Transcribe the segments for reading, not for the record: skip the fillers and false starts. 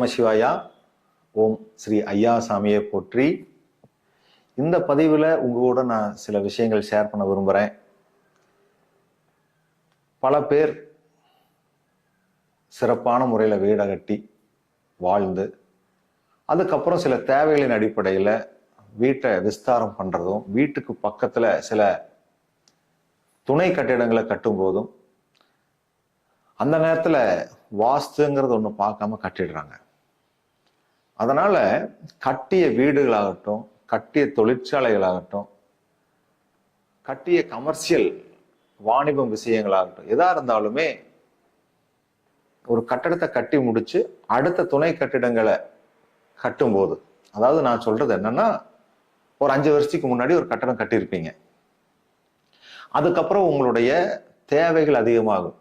நம சிவாயா. ஓம் ஸ்ரீ ஐயா சாமியை போற்றி. இந்த பதிவில் உங்களோட நான் சில விஷயங்கள் ஷேர் பண்ண விரும்புகிறேன். பல பேர் சிறப்பான முறையில் வீடை கட்டி வாழ்ந்து அதுக்கப்புறம் சில தேவைகளின் அடிப்படையில் வீட்டை விஸ்தாரம் பண்ணுறதும், வீட்டுக்கு பக்கத்தில் சில துணை கட்டிடங்களை கட்டும் போதும் அந்த நேரத்தில் வாஸ்துங்கிறது ஒன்று பார்க்காம கட்டிடுறாங்க. அதனால கட்டிய வீடுகளாகட்டும், கட்டிய தொழிற்சாலைகளாகட்டும், கட்டிய கமர்ஷியல் வாணிபம் விஷயங்களாகட்டும், எதா இருந்தாலுமே ஒரு கட்டடத்தை கட்டி முடிச்சு அடுத்த துணை கட்டிடங்களை கட்டும்போது, அதாவது நான் சொல்றது என்னன்னா, ஒரு 5 வருஷத்துக்கு முன்னாடி ஒரு கட்டடம் கட்டியிருப்பீங்க. அதுக்கப்புறம் உங்களுடைய தேவைகள் அதிகமாகும்.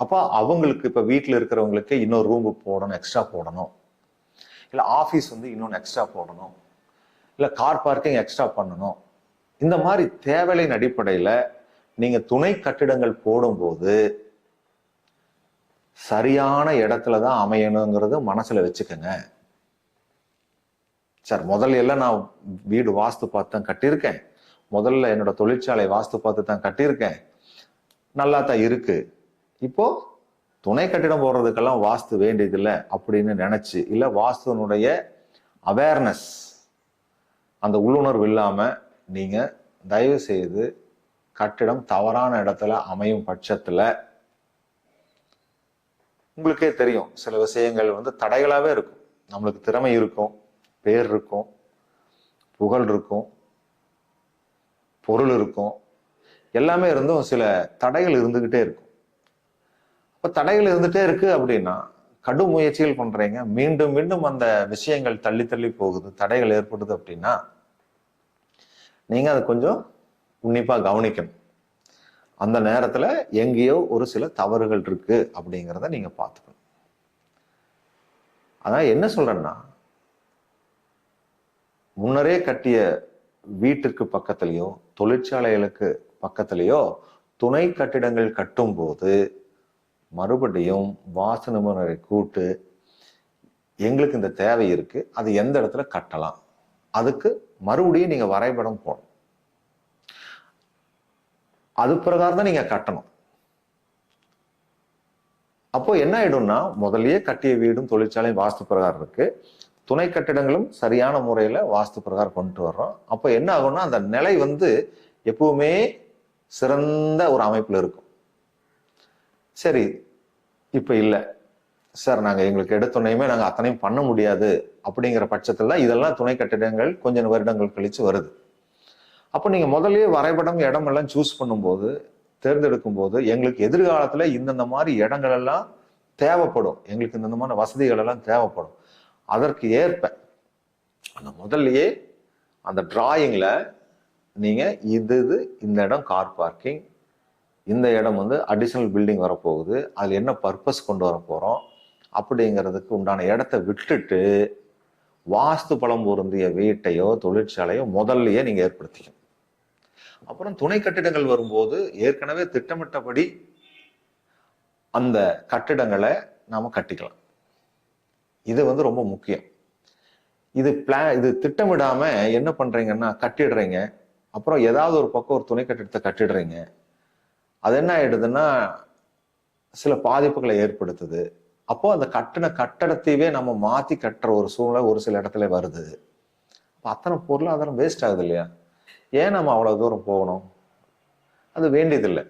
அப்போ அவங்களுக்கு இப்போ வீட்டில் இருக்கிறவங்களுக்கு இன்னொரு ரூம் போடணும், எக்ஸ்ட்ரா போடணும், இல்லை ஆஃபீஸ் இன்னொன்று எக்ஸ்ட்ரா போடணும், இல்லை கார் பார்க்கிங் எக்ஸ்ட்ரா பண்ணணும். இந்த மாதிரி தேவைகளின் அடிப்படையில் நீங்கள் துணை கட்டிடங்கள் போடும்போது சரியான இடத்துல தான் அமையணுங்கிறது மனசில் வச்சுக்கோங்க. சார், முதல்ல எல்லாம் நான் வீடு வாஸ்து பார்த்து தான் கட்டியிருக்கேன், முதல்ல என்னோட தொழிற்சாலை வாஸ்து பார்த்து தான் கட்டியிருக்கேன், நல்லா தான் இருக்கு, இப்போ துணை கட்டிடம் போடுறதுக்கெல்லாம் வாஸ்து வேண்டியதில்லை அப்படின்னு நினைச்சு, இல்லை வாஸ்துனுடைய அவேர்னஸ், அந்த உள்ளுணர்வு இல்லாம நீங்க தயவு செய்து கட்டிடம் தவறான இடத்துல அமையும் பட்சத்துல உங்களுக்கே தெரியும், சில விஷயங்கள் தடைகளாவே இருக்கும். நம்மளுக்கு திறமை இருக்கும், பேர் இருக்கும், புகழ் இருக்கும், பொருள் இருக்கும், எல்லாமே இருந்தும் சில தடைகள் இருந்துகிட்டே இருக்கும். இப்போ தடைகள் இருந்துட்டே இருக்கு அப்படின்னா கடும் முயற்சிகள் பண்றீங்க, மீண்டும் மீண்டும் அந்த விஷயங்கள் தள்ளி தள்ளி போகுது, தடைகள் ஏற்படுது அப்படின்னா நீங்க அதை கொஞ்சம் உன்னிப்பா கவனிக்கணும். அந்த நேரத்துல எங்கேயோ ஒரு சில தவறுகள் இருக்கு அப்படிங்கிறத நீங்க பார்த்துக்கணும். அதான் என்ன சொல்றேன்னா, முன்னரே கட்டிய வீட்டுக்கு பக்கத்திலேயோ தொழிற்சாலைகளுக்கு பக்கத்திலேயோ துணை கட்டிடங்கள் கட்டும் போது மறுபடியும் வாஸ்து நிபுணரை கூட்டு, எங்களுக்கு இந்த தேவை இருக்கு, அது எந்த இடத்துல கட்டலாம், அதுக்கு மறுபடியும் நீங்க வரைபடம் போடணும், அது பிரகாரம் தான் நீங்க கட்டணும். அப்போ என்ன ஆயிடும்னா, முதல்லயே கட்டிய வீடும் தொழிற்சாலையும் வாஸ்து பிரகாரம் இருக்கு, துணை கட்டிடங்களும் சரியான முறையில வாஸ்து பிரகாரம் கொண்டு வர்றோம். அப்போ என்ன ஆகும்னா, அந்த நிலை எப்பவுமே சிறந்த ஒரு அமைப்புல இருக்கும். சரி, இப்ப இல்லை சார், நாங்க எங்களுக்கு எடுத்தோன்னையுமே நாங்க அத்தனையும் பண்ண முடியாது அப்படிங்கிற பட்சத்துல இதெல்லாம் துணை கட்டிடங்கள் கொஞ்சம் வருடங்கள் கழிச்சு வருது. அப்போ நீங்க முதல்லயே வரைபடம் இடம் எல்லாம் சூஸ் பண்ணும்போது, தேர்ந்தெடுக்கும் போது, எங்களுக்கு எதிர்காலத்துல இந்தந்த மாதிரி இடங்கள் எல்லாம் தேவைப்படும், எங்களுக்கு இந்த மாதிரி வசதிகள் எல்லாம் தேவைப்படும், அதற்கு ஏற்ப அந்த முதல்லயே அந்த டிராயிங்ல நீங்க இது இந்த இடம் கார் பார்க்கிங், இந்த இடம் அடிஷனல் பில்டிங் வரப்போகுது, அதுல என்ன பர்பஸ் கொண்டு வர போறோம் அப்படிங்கிறதுக்கு உண்டான இடத்த விட்டுட்டு வாஸ்து பலம் பொருந்திய வீட்டையோ தொழிற்சாலையோ முதல்லயே நீங்க ஏற்படுத்திக்கணும். அப்புறம் துணை கட்டிடங்கள் வரும்போது ஏற்கனவே திட்டமிட்டபடி அந்த கட்டிடங்களை நாம கட்டிக்கலாம். இது ரொம்ப முக்கியம். இது திட்டமிடாம என்ன பண்றீங்கன்னா, கட்டிடுறீங்க, அப்புறம் ஏதாவது ஒரு பக்கம் ஒரு துணை கட்டிடத்தை கட்டிடுறீங்க, அது என்ன ஆயிடுதுன்னா சில பாதிப்புகளை ஏற்படுத்துது. அப்போ அந்த கட்டடத்தையே நம்ம மாத்தி கட்டுற ஒரு சூழ்நிலை ஒரு சில இடத்துல வருது. அத்தனை பொருளாதாரம் வேஸ்ட் ஆகுது இல்லையா? ஏன் நம்ம அவ்வளவு தூரம் போகணும்? அது வேண்டியதில்லை.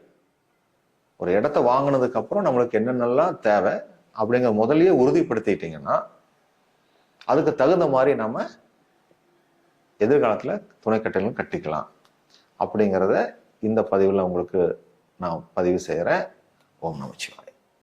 ஒரு இடத்த வாங்கினதுக்கு அப்புறம் நம்மளுக்கு என்னென்னலாம் தேவை அப்படிங்கிற முதல்லயே உறுதிப்படுத்திட்டீங்கன்னா அதுக்கு தகுந்த மாதிரி நம்ம எதிர்காலத்துல துணை கட்டிடங்களும் கட்டிக்கலாம் அப்படிங்கிறத இந்த பதிவுல உங்களுக்கு நான் பதிவு செய்கிறேன். ஓம் நமச்சிவாய.